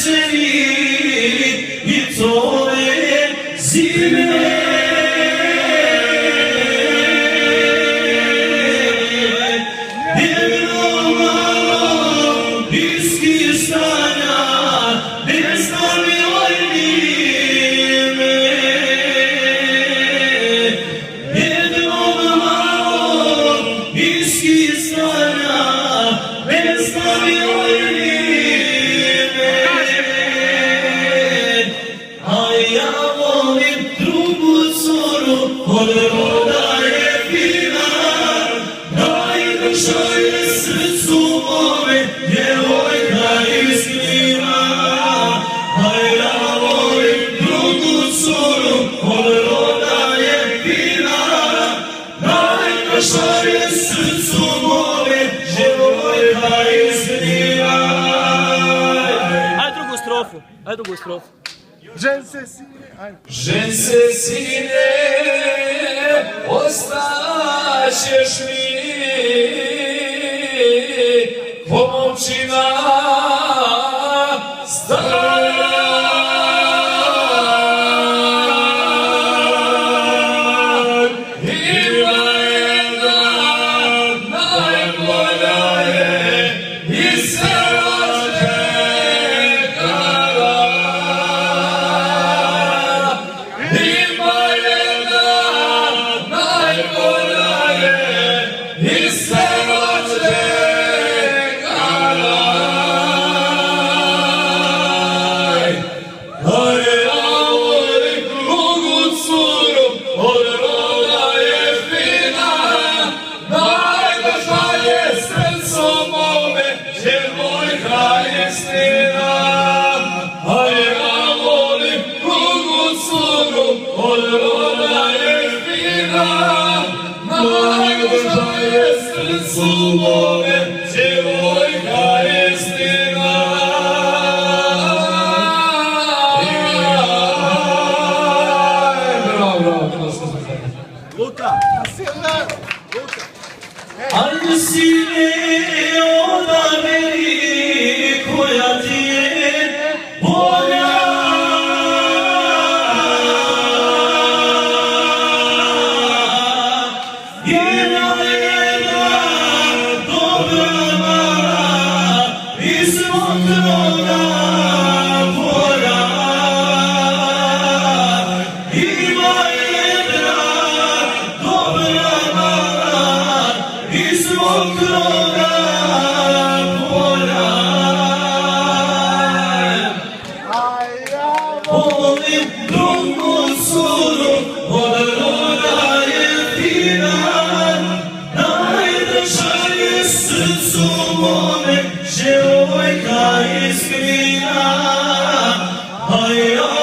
veseli i tove zime. Jedno malo iskistanja, ne znam joj ime. Jedno malo iskistanja, ne znam joj ime. A ja volim drugu curu, od roda je fina, najdrža je srcu mome, djevojka iskrina. A ja volim drugu curu, od roda je fina, najdrža je srcu mome, djevojka iskrina. Ajde drugu strofu. Žen se sine, ajde. Žen se sine, ostaćeš mi, pomoćina stara. Ima jedna najbolja je i selo čekala. Ima jedna najbolja je i selo čekala. A ja volim drugu curu, od roda je fina, najdrža je srcu mome, djevojka istina. A ja volim drugu curu, od roda je fina, najdrža je srcu mome, djevojka istina. Luka! Ajde sine, odaberi koja ti je bolja. Jedna dobra mala iz mokroga polja. Ima jedna dobra mala iz mokroga polja. Volim drugu curu, od roda je fina, najdrža je srcu mome, djevojka iskrina. A ja